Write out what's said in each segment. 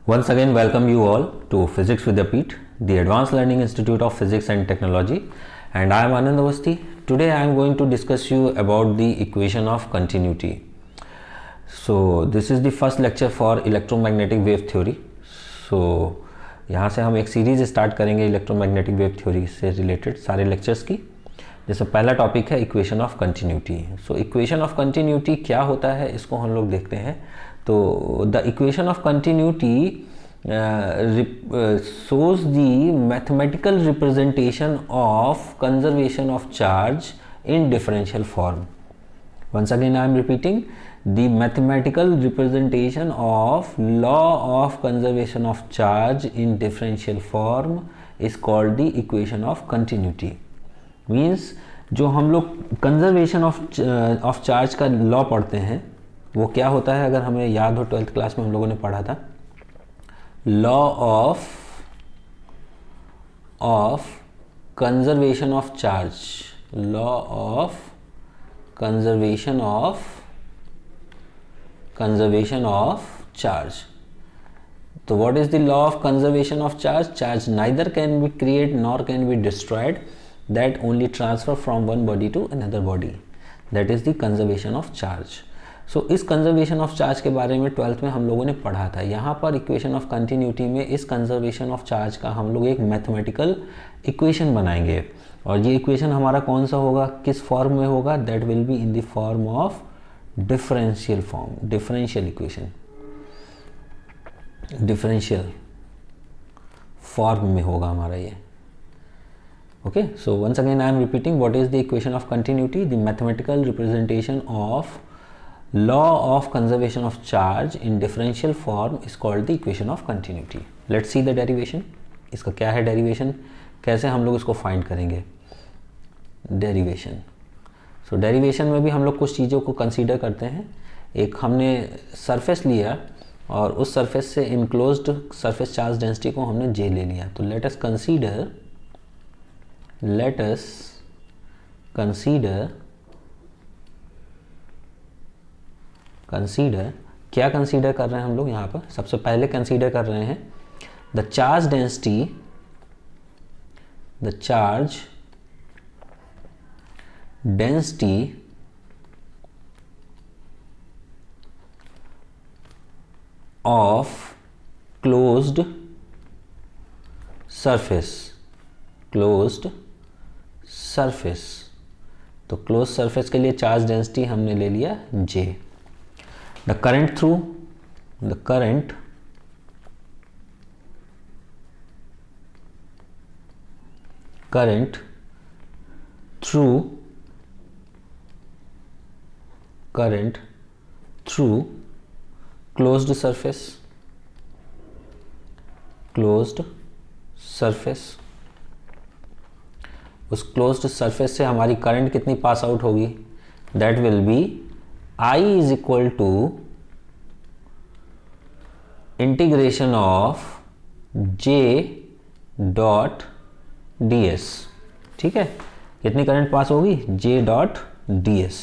Once again, welcome you all to Physics Vidyapeeth, the Advanced Learning Institute of Physics and Technology, and I am Anand Awasthi. Today I am going to discuss you about the equation of continuity. So this is the first lecture for electromagnetic wave theory. So यहाँ से हम एक series start करेंगे electromagnetic wave theory से related सारे lectures की. जैसे पहला टॉपिक है equation of continuity. So equation of continuity क्या होता है इसको हम लोग देखते हैं. तो the equation of continuity shows the mathematical representation of conservation of charge in differential form. Once again I am repeating, the mathematical representation of law of conservation of charge in differential form is called the equation of continuity. Means जो हम लोग conservation of charge का law पढ़ते हैं वो क्या होता है, अगर हमें याद हो 12th क्लास में हम लोगों ने पढ़ा था. Law of conservation of charge, law of conservation of charge. तो what is the law of conservation of charge? Charge neither can be create nor can be destroyed, that only transfer from one body to another body, that is the conservation of charge. So इस conservation of charge के बारे में 12th में हम लोगों ने पढ़ा था. यहाँ पर इक्वेशन ऑफ कंटिन्यूटी में इस कंजर्वेशन ऑफ चार्ज का हम लोग एक मैथमेटिकल इक्वेशन बनाएंगे, और ये इक्वेशन हमारा कौन सा होगा, किस फॉर्म में होगा? That will be in the form of differential form, differential equation, differential form में होगा हमारा ये. Okay, so once again I am repeating, what is the equation of continuity? The mathematical representation of law of conservation of charge in differential form is called the equation of continuity. Let's see the derivation. इसका क्या है derivation, कैसे हम लोग इसको find करेंगे? derivation. So derivation में भी हम लोग कुछ चीज़ों को consider करते हैं. एक हमने surface लिया और उस surface से enclosed surface charge density को हमने J ले लिया. तो let us कंसीडर क्या कंसीडर कर रहे हैं हम लोग यहाँ पर? सबसे पहले कंसीडर कर रहे हैं the charge density of closed surface. तो क्लोज सरफेस के लिए चार्ज डेंसिटी हमने ले लिया J. The current through closed surface. उस क्लोज्ड सरफेस से हमारी करंट कितनी पास आउट होगी? That will B I is equal to integration of J dot ds. ठीक है, कितनी करंट पास होगी? J dot ds.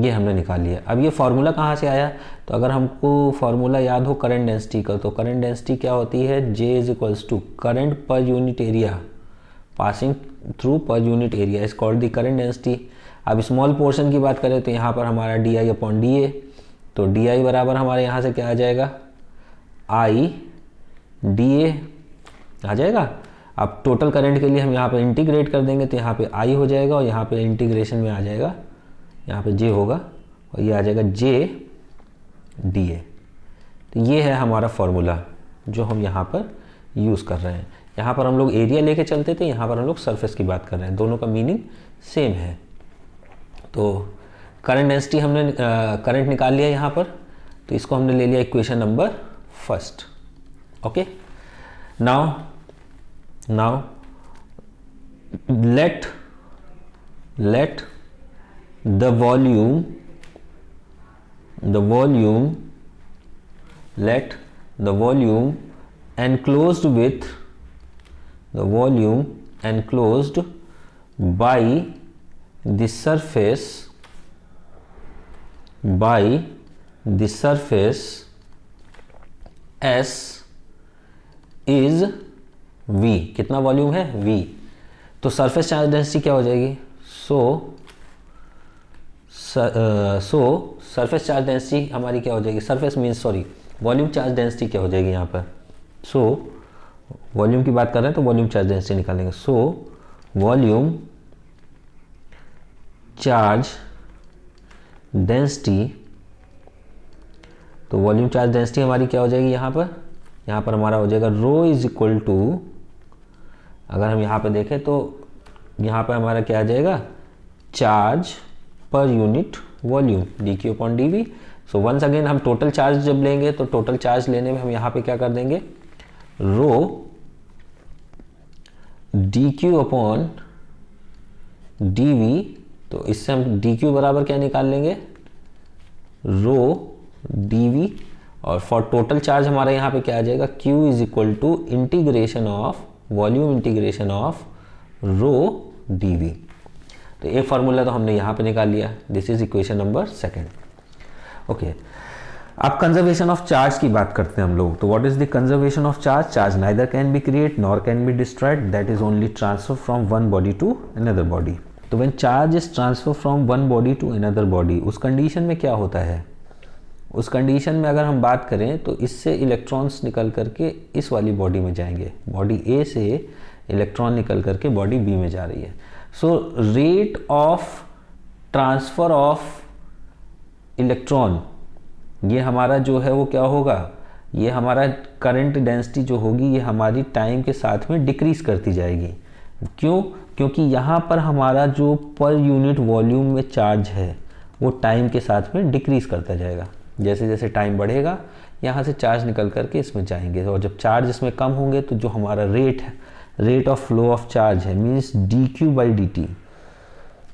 ये हमने निकाल लिया. अब ये फॉर्मूला कहाँ से आया? तो अगर हमको फॉर्मूला याद हो करंट डेंसिटी का, तो करंट डेंसिटी क्या होती है? J is equals to current per unit area passing through per unit area is called the current density. अब स्मॉल पोर्शन की बात करें तो यहाँ पर हमारा डी अपॉन डी ए. तो डी आई बराबर हमारे यहाँ से क्या आ जाएगा? आई डी ए आ जाएगा. अब टोटल करंट के लिए हम यहाँ पे इंटीग्रेट कर देंगे तो यहाँ पे आई हो जाएगा, और यहाँ पे इंटीग्रेशन में आ जाएगा, यहाँ पे जे होगा और ये आ जाएगा जे डी ए. तो ये है हमारा फॉर्मूला जो हम यहाँ पर यूज़ कर रहे हैं. यहाँ पर हम लोग एरिया लेके चलते थे, यहाँ पर हम लोग सरफेस की बात कर रहे हैं. दोनों का मीनिंग सेम है. तो करंट डेंसिटी हमने करंट निकाल लिया यहाँ पर, तो इसको हमने ले लिया equation number first. Okay, now let the volume enclosed by the surface S is v, कितना वॉल्यूम है v, तो सरफेस चार्ज डेंसिटी क्या हो जाएगी, सो सरफेस चार्ज डेंसिटी हमारी क्या हो जाएगी, surface means sorry volume charge density क्या हो जाएगी यहाँ पर, सो वॉल्यूम की बात कर रहे हैं तो वॉल्यूम चार्ज डेंसिटी निकालेंगे, सो वॉल्यूम चार्ज डेंसिटी, तो वॉल्यूम चार्ज डेंसिटी हमारी क्या हो जाएगी यहाँ पर हमारा हो जाएगा रो इज इक्वल टू, अगर हम यहाँ पे देखें तो यहाँ पे हमारा क्या आ जाएगा, चार्ज पर unit volume D Q upon D V. So once again हम टोटल चार्ज जब लेंगे तो टोटल चार्ज लेने में हम यहाँ पे क्या कर देंगे, rho d Q upon D v, तो इससे हम डी क्यू बराबर क्या निकाल लेंगे, रो डी वी, और फॉर टोटल चार्ज हमारा यहाँ पे क्या आ जाएगा, Q is equal to integration of volume integration of rho d v. तो एक फार्मूला तो हमने यहाँ पे निकाल लिया, this is equation number 2। Okay, अब कंजर्वेशन ऑफ चार्ज की बात करते हैं हम लोग। तो what is the conservation of charge, charge neither can be create nor can be destroyed, that is only transfer from one body to another body. तो when charge is transfer from one body to another body, उस condition में क्या होता है, उस condition में अगर हम बात करें तो इससे इलेक्ट्रॉन्स निकल करके इस वाली बॉडी में जाएंगे, बॉडी ए से इलेक्ट्रॉन निकल करके बॉडी बी में जा रही है। So rate of transfer of electron, ये हमारा जो है वो क्या होगा, ये हमारा करंट डेंसिटी जो होगी ये हमारी टाइम के साथ में डिक्रीज करती जाएगी। क्यों, क्योंकि यहाँ पर हमारा जो पर यूनिट वॉल्यूम में चार्ज है वो टाइम के साथ में डिक्रीज करता जाएगा। जैसे जैसे टाइम बढ़ेगा यहाँ से चार्ज निकल करके इसमें जाएंगे, और जब चार्ज इसमें कम होंगे तो जो हमारा रेट है, rate of flow of charge है, means d Q by D T,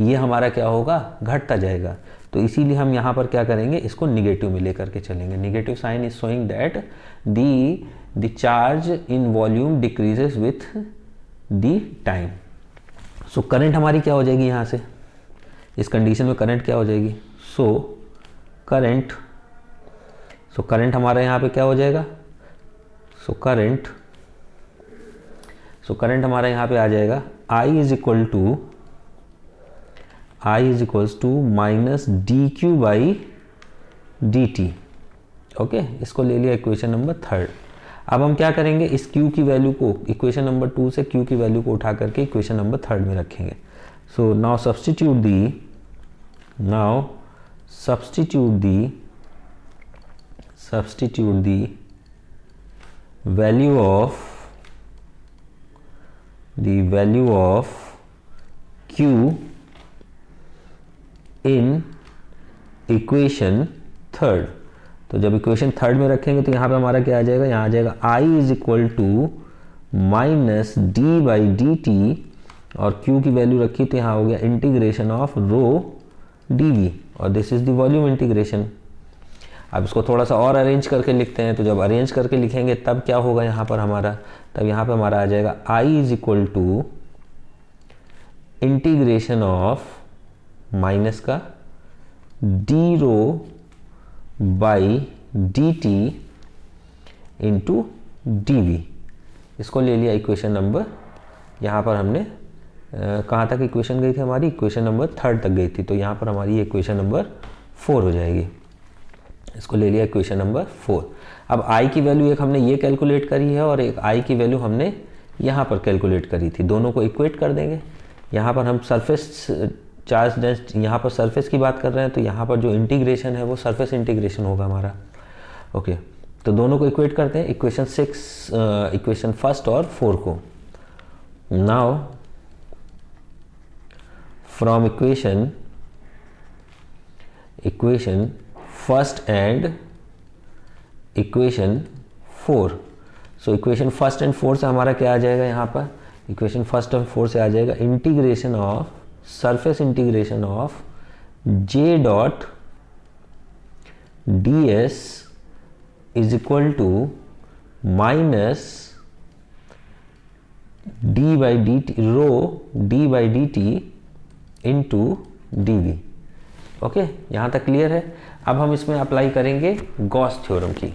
ये हमारा क्या होगा, घटता जाएगा। तो इसीलिए हम यहाँ पर क्या करेंगे, इसको निगेटिव में लेकर के चलेंगे। Negative sign is showing that the charge in volume decreases with the time. So current हमारी क्या हो जाएगी यहाँ से, इस कंडीशन में करंट क्या हो जाएगी, सो करंट हमारा यहाँ पे क्या हो जाएगा, सो करंट हमारा यहाँ पे आ जाएगा I is equals to minus D Q by D T. Okay, इसको ले लिया इक्वेशन नंबर 3। अब हम क्या करेंगे, इस Q की वैल्यू को इक्वेशन नंबर 2 से Q की वैल्यू को उठा करके इक्वेशन नंबर 3 में रखेंगे। So now substitute the value of Q in equation 3। तो जब इक्वेशन 3 में रखेंगे तो यहाँ पे हमारा क्या आ जाएगा, यहाँ आ जाएगा I is equal to minus D by D T, और Q की वैल्यू रखी तो यहाँ हो गया integration of rho d v, और this is the volume integration. अब इसको थोड़ा सा और अरेंज करके लिखते हैं, तो जब अरेंज करके लिखेंगे तब क्या होगा यहाँ पर हमारा, तब यहाँ पे हमारा आ जाएगा I is equal to integration of minus का d rho by D T into D v. इसको ले लिया इक्वेशन नंबर, यहाँ पर हमने कहाँ तक इक्वेशन गई थी हमारी, इक्वेशन नंबर 3 तक गई थी, तो यहाँ पर हमारी इक्वेशन नंबर 4 हो जाएगी। इसको ले लिया इक्वेशन नंबर 4। अब I की वैल्यू एक हमने ये कैलकुलेट करी है और एक I की वैल्यू हमने यहाँ पर कैलकुलेट करी थी, दोनों को इक्वेट कर देंगे। यहाँ पर हम सरफेस चार्ज डेंसिटी, यहाँ पर सरफेस की बात कर रहे हैं, तो यहाँ पर जो इंटीग्रेशन है वो सरफेस इंटीग्रेशन होगा हमारा। ओके, तो दोनों को इक्वेट करते हैं, इक्वेशन 6, इक्वेशन 1 और 4 को। Now from equation 1 and equation 4, so equation 1 and 4 से हमारा क्या आ जाएगा, यहाँ पर इक्वेशन 1 और 4 से आ जाएगा integration of surface integration of J dot D S is equal to minus D by D T, rho D by D T into D V. Okay, यहाँ तक क्लियर है। अब हम इसमें अप्लाई करेंगे गॉस थ्योरम की।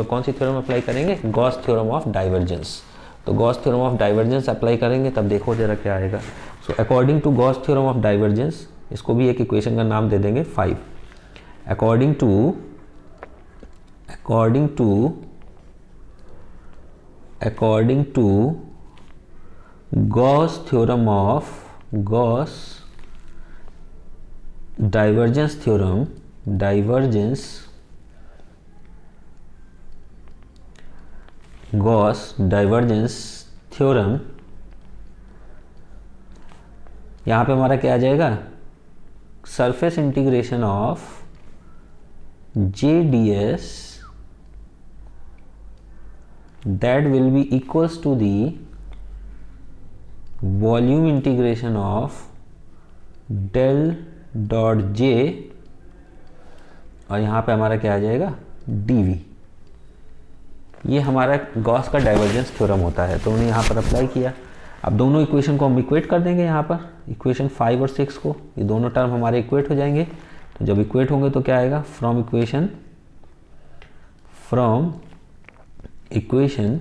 कौन सी थ्योरम अप्लाई करेंगे? Gauss theorem of divergence. तो Gauss theorem of divergence apply करेंगे, तब देखो जरा क्या आएगा। So according to Gauss theorem of divergence, इसको भी एक इक्वेशन का नाम दे देंगे 5। According to Gauss theorem of divergence theorem, यहां पे हमारा क्या आ जाएगा? Surface integration of JDS that will be equals to the volume integration of del dot J, और यहाँ पे हमारा क्या आ जाएगा? dV। ये हमारा गॉस का डाइवर्जेंस थ्योरम होता है, तो हमने यहाँ पर अप्लाई किया। अब दोनों इक्वेशन को हम इक्वेट कर देंगे यहाँ पर, इक्वेशन 5 और 6 को, ये दोनों टर्म हमारे इक्वेट हो जाएंगे। तो जब इक्वेट होंगे तो क्या आएगा? From equation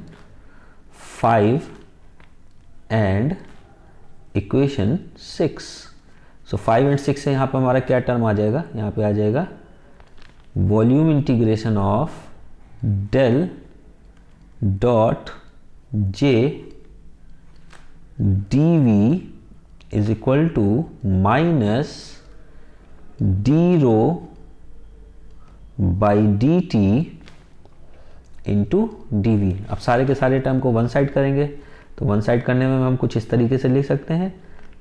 5 and equation 6। So 5 and 6 से यहाँ पर हमारा क्या टर्म आ जाएगा? यहाँ पे आ जाएगा volume integration of del dot J dV is equal to minus D rho by D T into D. अब सारे के सारे टर्म को वन साइड करेंगे, तो वन साइड करने में हम कुछ इस तरीके से लिख सकते हैं।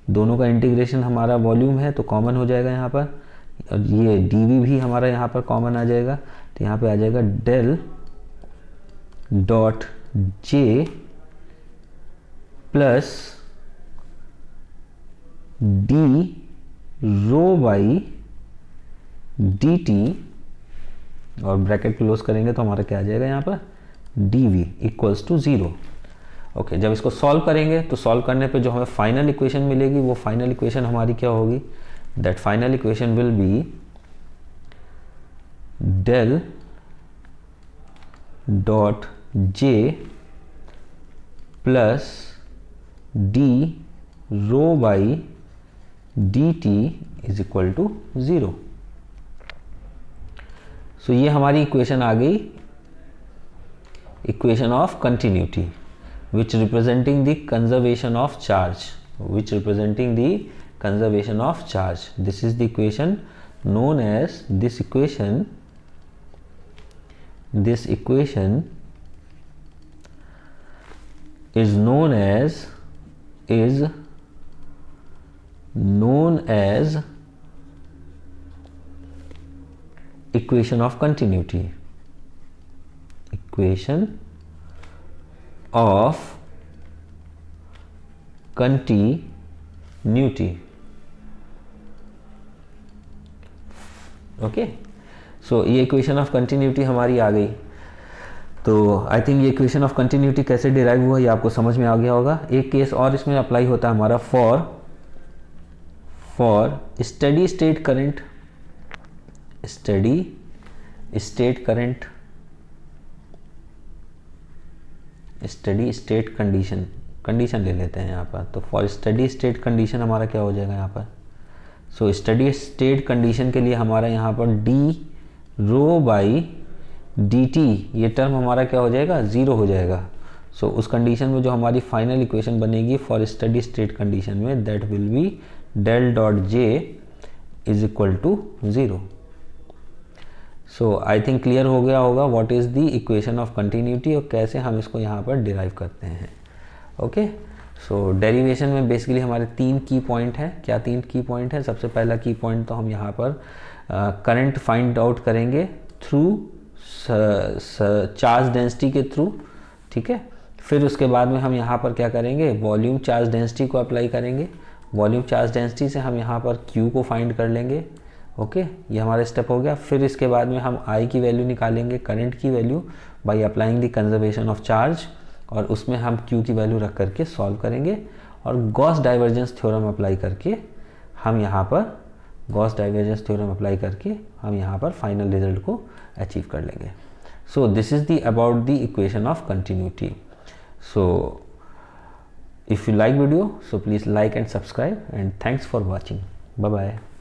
दोनों का इंटीग्रेशन हमारा वॉल्यूम है तो कॉमन हो जाएगा यहाँ पर, और ये dV भी हमारा यहाँ पर कॉमन आ जाएगा। तो यहाँ पे आ जाएगा del dot J plus D rho by D T, और ब्रैकेट क्लोज करेंगे तो हमारा क्या आ जाएगा यहाँ पर? dV equals to 0। ओके, जब इसको सॉल्व करेंगे तो सॉल्व करने पे जो हमें फाइनल इक्वेशन मिलेगी, वो फाइनल इक्वेशन हमारी क्या होगी? That final equation will be del dot J plus D rho by D T is equal to 0। सो ये हमारी इक्वेशन आ गई, equation of continuity, which representing the conservation of charge, this is the equation known as, this equation is known as equation of continuity, okay. So ये equation of continuity हमारी आ गई। तो आई थिंक ये equation of continuity कैसे derive हुआ ये आपको समझ में आ गया होगा। एक केस और इसमें अप्लाई होता है हमारा for steady state current, steady state condition ले लेते हैं यहाँ पर। तो फॉर स्टेडी स्टेट कंडीशन हमारा क्या हो जाएगा यहाँ पर? सो स्टेडी स्टेट कंडीशन के लिए हमारा यहाँ पर D rho by D T, ये टर्म हमारा क्या हो जाएगा? 0 हो जाएगा। सो उस कंडीशन में जो हमारी फाइनल इक्वेशन बनेगी फॉर स्टेडी स्टेट कंडीशन में, that will be del dot J is equal to 0। So I think clear हो गया होगा what is the equation of continuity और कैसे हम इसको यहाँ पर डिराइव करते हैं। ओके, सो डेरिवेशन में बेसिकली हमारे 3 की पॉइंट है। क्या 3 की पॉइंट है? सबसे पहला की पॉइंट तो हम यहाँ पर करंट फाइंड आउट करेंगे थ्रू चार्ज डेंसिटी के थ्रू, ठीक है। फिर उसके बाद में हम यहाँ पर क्या करेंगे? वॉल्यूम चार्ज डेंसिटी को अप्लाई करेंगे। वॉल्यूम चार्ज डेंसिटी से हम यहाँ पर Q को फाइंड कर लेंगे। ओके, ये हमारा स्टेप हो गया। फिर इसके बाद में हम I की वैल्यू निकालेंगे, करंट की value, by applying the conservation of charge, और उसमें हम Q की वैल्यू रख करके सॉल्व करेंगे, और गॉस डाइवर्जेंस थ्योरम अप्लाई करके हम यहाँ पर गॉस डाइवर्जेंस थ्योरम अप्लाई करके हम यहाँ पर फाइनल रिजल्ट को अचीव कर लेंगे. So this is the about the equation of continuity. So if you like video, so please like and subscribe, and thanks for watching. Bye bye.